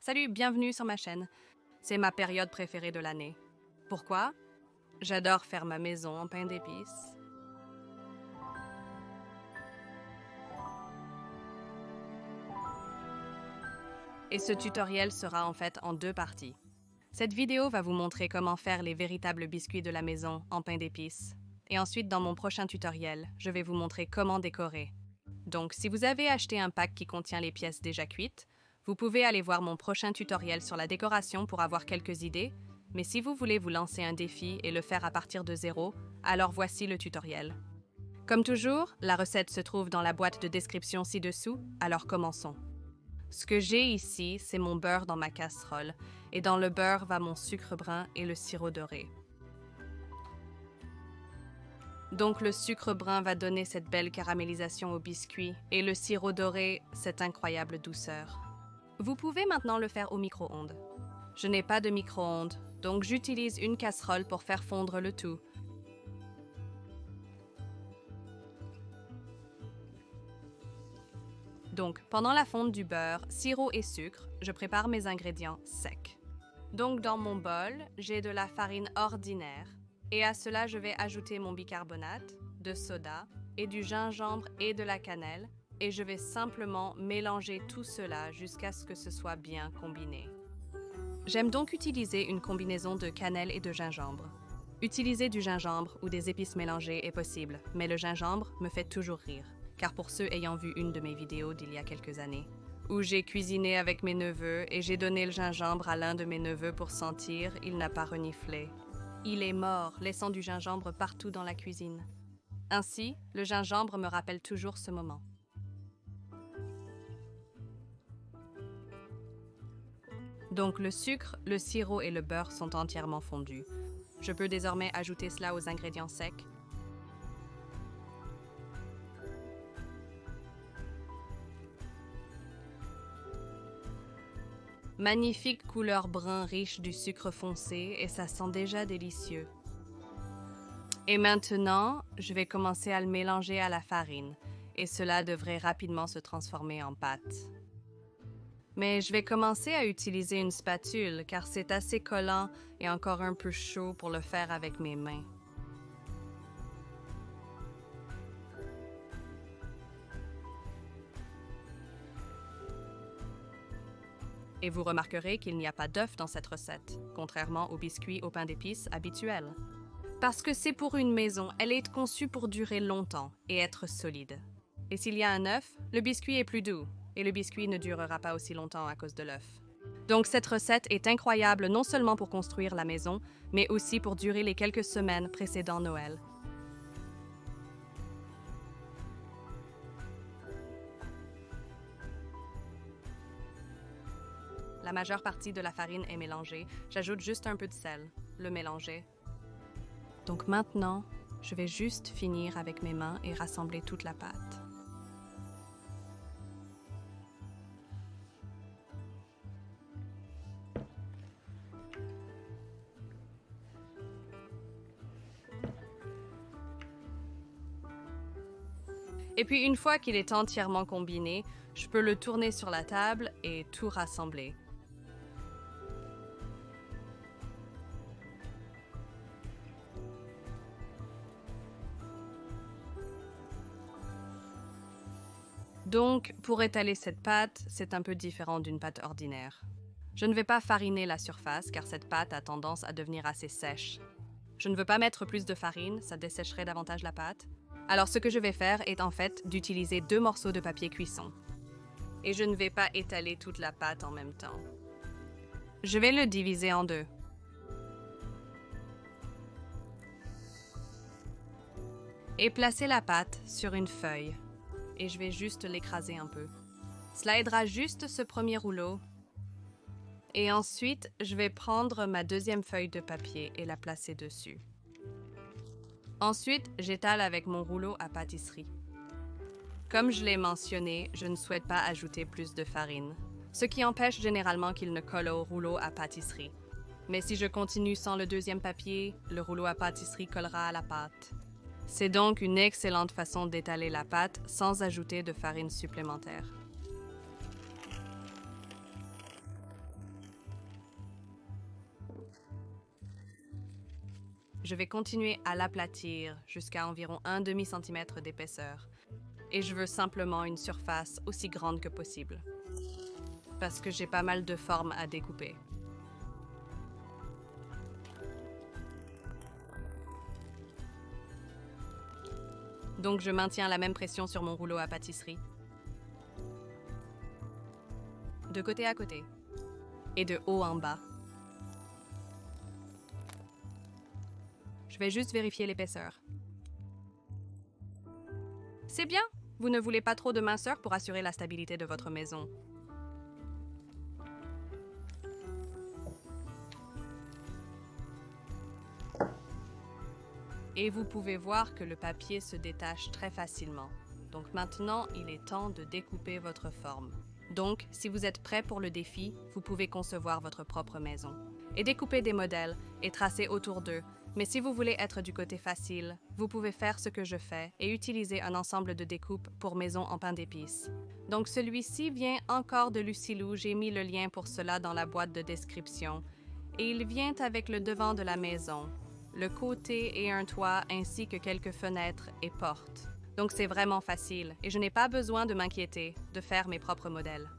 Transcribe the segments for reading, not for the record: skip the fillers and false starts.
Salut, bienvenue sur ma chaîne. C'est ma période préférée de l'année. Pourquoi? J'adore faire ma maison en pain d'épices. Et ce tutoriel sera en fait en deux parties. Cette vidéo va vous montrer comment faire les véritables biscuits de la maison en pain d'épices. Et ensuite, dans mon prochain tutoriel, je vais vous montrer comment décorer. Donc, si vous avez acheté un pack qui contient les pièces déjà cuites, vous pouvez aller voir mon prochain tutoriel sur la décoration pour avoir quelques idées, mais si vous voulez vous lancer un défi et le faire à partir de zéro, alors voici le tutoriel. Comme toujours, la recette se trouve dans la boîte de description ci-dessous, alors commençons. Ce que j'ai ici, c'est mon beurre dans ma casserole, et dans le beurre va mon sucre brun et le sirop doré. Donc le sucre brun va donner cette belle caramélisation au biscuit, et le sirop doré, cette incroyable douceur. Vous pouvez maintenant le faire au micro-ondes. Je n'ai pas de micro-ondes, donc j'utilise une casserole pour faire fondre le tout. Donc, pendant la fonte du beurre, sirop et sucre, je prépare mes ingrédients secs. Donc, dans mon bol, j'ai de la farine ordinaire, et à cela, je vais ajouter mon bicarbonate, de soda, et du gingembre et de la cannelle, et je vais simplement mélanger tout cela jusqu'à ce que ce soit bien combiné. J'aime donc utiliser une combinaison de cannelle et de gingembre. Utiliser du gingembre ou des épices mélangées est possible, mais le gingembre me fait toujours rire, car pour ceux ayant vu une de mes vidéos d'il y a quelques années, où j'ai cuisiné avec mes neveux et j'ai donné le gingembre à l'un de mes neveux pour sentir, il n'a pas reniflé. Il est mort, laissant du gingembre partout dans la cuisine. Ainsi, le gingembre me rappelle toujours ce moment. Donc le sucre, le sirop et le beurre sont entièrement fondus. Je peux désormais ajouter cela aux ingrédients secs. Magnifique couleur brun riche du sucre foncé et ça sent déjà délicieux. Et maintenant, je vais commencer à le mélanger à la farine et cela devrait rapidement se transformer en pâte. Mais je vais commencer à utiliser une spatule car c'est assez collant et encore un peu chaud pour le faire avec mes mains. Et vous remarquerez qu'il n'y a pas d'œuf dans cette recette, contrairement aux biscuits au pain d'épices habituels. Parce que c'est pour une maison, elle est conçue pour durer longtemps et être solide. Et s'il y a un œuf, le biscuit est plus doux, et le biscuit ne durera pas aussi longtemps à cause de l'œuf. Donc cette recette est incroyable non seulement pour construire la maison, mais aussi pour durer les quelques semaines précédant Noël. La majeure partie de la farine est mélangée, j'ajoute juste un peu de sel, le mélanger. Donc maintenant, je vais juste finir avec mes mains et rassembler toute la pâte. Et puis une fois qu'il est entièrement combiné, je peux le tourner sur la table et tout rassembler. Donc, pour étaler cette pâte, c'est un peu différent d'une pâte ordinaire. Je ne vais pas fariner la surface car cette pâte a tendance à devenir assez sèche. Je ne veux pas mettre plus de farine, ça dessécherait davantage la pâte. Alors ce que je vais faire est en fait d'utiliser 2 morceaux de papier cuisson. Et je ne vais pas étaler toute la pâte en même temps. Je vais le diviser en deux. Et placer la pâte sur une feuille. Et je vais juste l'écraser un peu. Cela aidera juste ce premier rouleau. Et ensuite, je vais prendre ma deuxième feuille de papier et la placer dessus. Ensuite, j'étale avec mon rouleau à pâtisserie. Comme je l'ai mentionné, je ne souhaite pas ajouter plus de farine, ce qui empêche généralement qu'il ne colle au rouleau à pâtisserie. Mais si je continue sans le deuxième papier, le rouleau à pâtisserie collera à la pâte. C'est donc une excellente façon d'étaler la pâte sans ajouter de farine supplémentaire. je vais continuer à l'aplatir jusqu'à environ 1/2 centimètre d'épaisseur. Et je veux simplement une surface aussi grande que possible. Parce que j'ai pas mal de formes à découper. Donc je maintiens la même pression sur mon rouleau à pâtisserie. De côté à côté. Et de haut en bas. Je vais juste vérifier l'épaisseur. C'est bien! Vous ne voulez pas trop de minceur pour assurer la stabilité de votre maison. Et vous pouvez voir que le papier se détache très facilement. Donc maintenant, il est temps de découper votre forme. Donc, si vous êtes prêt pour le défi, vous pouvez concevoir votre propre maison. Et découper des modèles et tracer autour d'eux. Mais si vous voulez être du côté facile, vous pouvez faire ce que je fais et utiliser un ensemble de découpes pour maison en pain d'épices. Donc celui-ci vient encore de Lucilou, j'ai mis le lien pour cela dans la boîte de description. Et il vient avec le devant de la maison, le côté et un toit ainsi que quelques fenêtres et portes. Donc c'est vraiment facile et je n'ai pas besoin de m'inquiéter de faire mes propres modèles.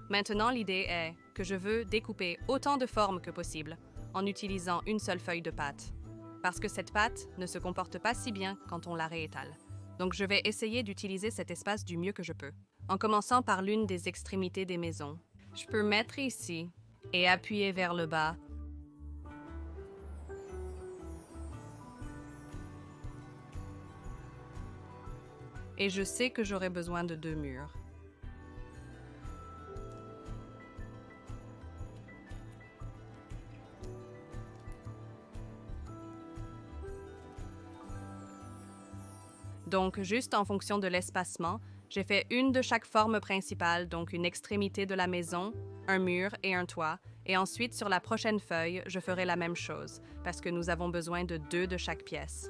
Maintenant, l'idée est que je veux découper autant de formes que possible en utilisant une seule feuille de pâte. Parce que cette pâte ne se comporte pas si bien quand on la réétale. Donc je vais essayer d'utiliser cet espace du mieux que je peux. En commençant par l'une des extrémités des maisons. Je peux mettre ici et appuyer vers le bas. Et je sais que j'aurai besoin de 2 murs. Donc, juste en fonction de l'espacement, j'ai fait une de chaque forme principale, donc une extrémité de la maison, un mur et un toit. Et ensuite, sur la prochaine feuille, je ferai la même chose, parce que nous avons besoin de 2 de chaque pièce.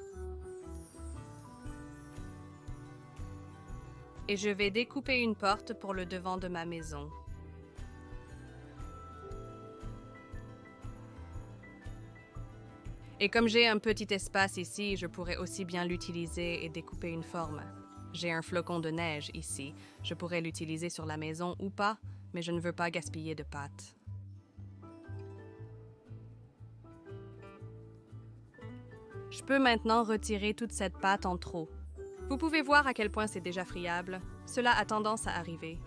Et je vais découper une porte pour le devant de ma maison. Et comme j'ai un petit espace ici, je pourrais aussi bien l'utiliser et découper une forme. J'ai un flocon de neige ici. Je pourrais l'utiliser sur la maison ou pas, mais je ne veux pas gaspiller de pâte. Je peux maintenant retirer toute cette pâte en trop. Vous pouvez voir à quel point c'est déjà friable. Cela a tendance à arriver.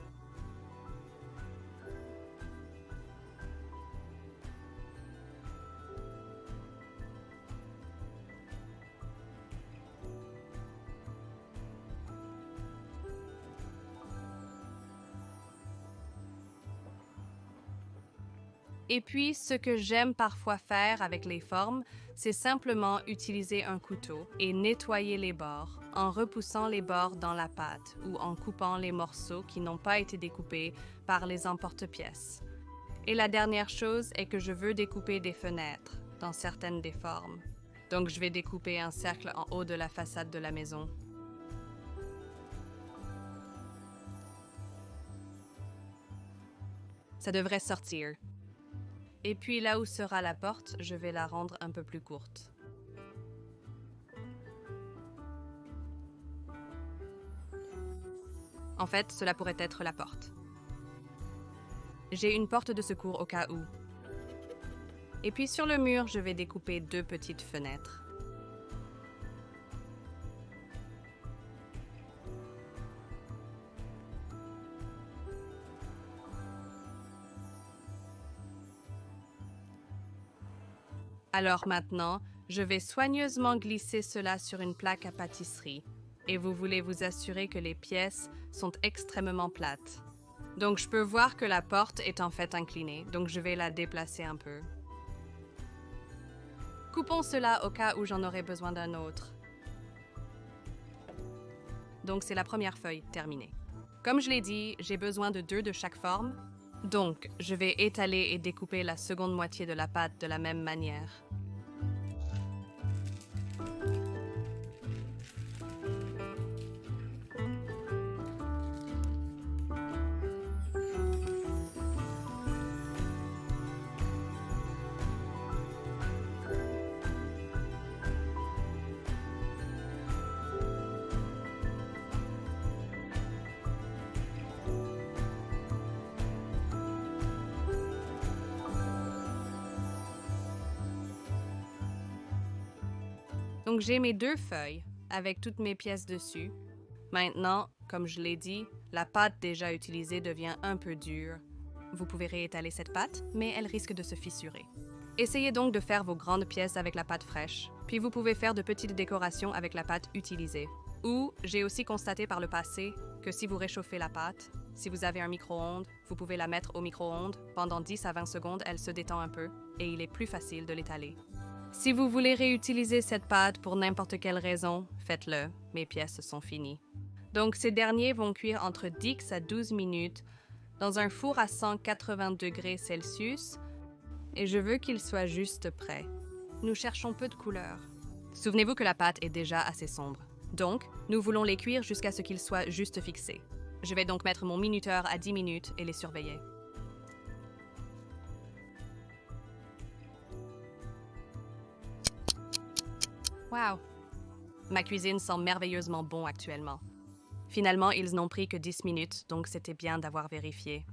Et puis, ce que j'aime parfois faire avec les formes, c'est simplement utiliser un couteau et nettoyer les bords en repoussant les bords dans la pâte ou en coupant les morceaux qui n'ont pas été découpés par les emporte-pièces. Et la dernière chose est que je veux découper des fenêtres dans certaines des formes. Donc, je vais découper un cercle en haut de la façade de la maison. Ça devrait sortir. Et puis là où sera la porte, je vais la rendre un peu plus courte. En fait, cela pourrait être la porte. J'ai une porte de secours au cas où. Et puis sur le mur, je vais découper 2 petites fenêtres. Alors maintenant, je vais soigneusement glisser cela sur une plaque à pâtisserie. Et vous voulez vous assurer que les pièces sont extrêmement plates. Donc je peux voir que la porte est en fait inclinée, donc je vais la déplacer un peu. Coupons cela au cas où j'en aurai besoin d'un autre. Donc c'est la première feuille terminée. Comme je l'ai dit, j'ai besoin de 2 de chaque forme. Donc, je vais étaler et découper la seconde moitié de la pâte de la même manière. Donc j'ai mes 2 feuilles avec toutes mes pièces dessus. Maintenant, comme je l'ai dit, la pâte déjà utilisée devient un peu dure. Vous pouvez réétaler cette pâte, mais elle risque de se fissurer. Essayez donc de faire vos grandes pièces avec la pâte fraîche, puis vous pouvez faire de petites décorations avec la pâte utilisée. Ou, j'ai aussi constaté par le passé que si vous réchauffez la pâte, si vous avez un micro-ondes, vous pouvez la mettre au micro-ondes. Pendant 10 à 20 secondes, elle se détend un peu et il est plus facile de l'étaler. Si vous voulez réutiliser cette pâte pour n'importe quelle raison, faites-le. Mes pièces sont finies. Donc, ces derniers vont cuire entre 10 à 12 minutes dans un four à 180 degrés Celsius et je veux qu'ils soient juste prêts. Nous cherchons peu de couleur. Souvenez-vous que la pâte est déjà assez sombre. Donc, nous voulons les cuire jusqu'à ce qu'ils soient juste fixés. Je vais donc mettre mon minuteur à 10 minutes et les surveiller. Wow! Ma cuisine sent merveilleusement bon actuellement. Finalement, ils n'ont pris que 10 minutes, donc c'était bien d'avoir vérifié.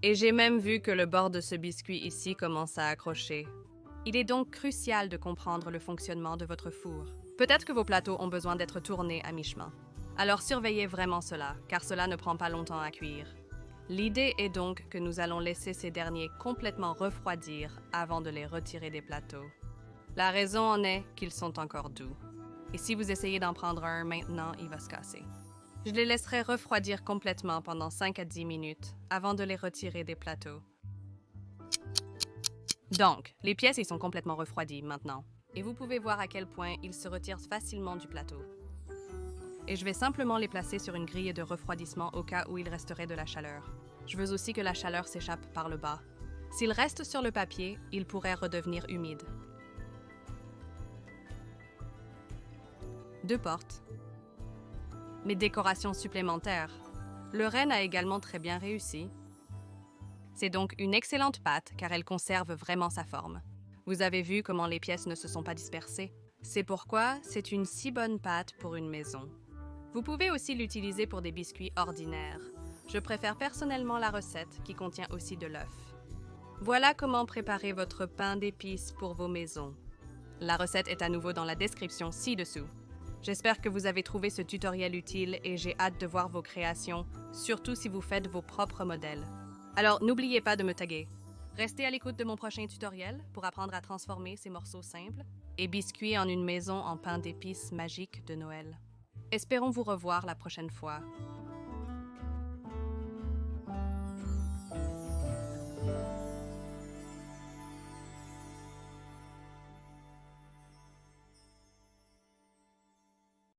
Et j'ai même vu que le bord de ce biscuit ici commence à accrocher. Il est donc crucial de comprendre le fonctionnement de votre four. Peut-être que vos plateaux ont besoin d'être tournés à mi-chemin. Alors surveillez vraiment cela, car cela ne prend pas longtemps à cuire. L'idée est donc que nous allons laisser ces derniers complètement refroidir avant de les retirer des plateaux. La raison en est qu'ils sont encore doux. Et si vous essayez d'en prendre un maintenant, il va se casser. Je les laisserai refroidir complètement pendant 5 à 10 minutes avant de les retirer des plateaux. Donc, les pièces ils sont complètement refroidies maintenant. Et vous pouvez voir à quel point ils se retirent facilement du plateau. Et je vais simplement les placer sur une grille de refroidissement au cas où il resterait de la chaleur. Je veux aussi que la chaleur s'échappe par le bas. S'il reste sur le papier, il pourrait redevenir humide. 2 portes. Mes décorations supplémentaires. Le renne a également très bien réussi. C'est donc une excellente pâte car elle conserve vraiment sa forme. Vous avez vu comment les pièces ne se sont pas dispersées. C'est pourquoi c'est une si bonne pâte pour une maison. Vous pouvez aussi l'utiliser pour des biscuits ordinaires. Je préfère personnellement la recette qui contient aussi de l'œuf. Voilà comment préparer votre pain d'épices pour vos maisons. La recette est à nouveau dans la description ci-dessous. J'espère que vous avez trouvé ce tutoriel utile et j'ai hâte de voir vos créations, surtout si vous faites vos propres modèles. Alors n'oubliez pas de me taguer. Restez à l'écoute de mon prochain tutoriel pour apprendre à transformer ces morceaux simples et biscuits en une maison en pain d'épices magique de Noël. Espérons vous revoir la prochaine fois.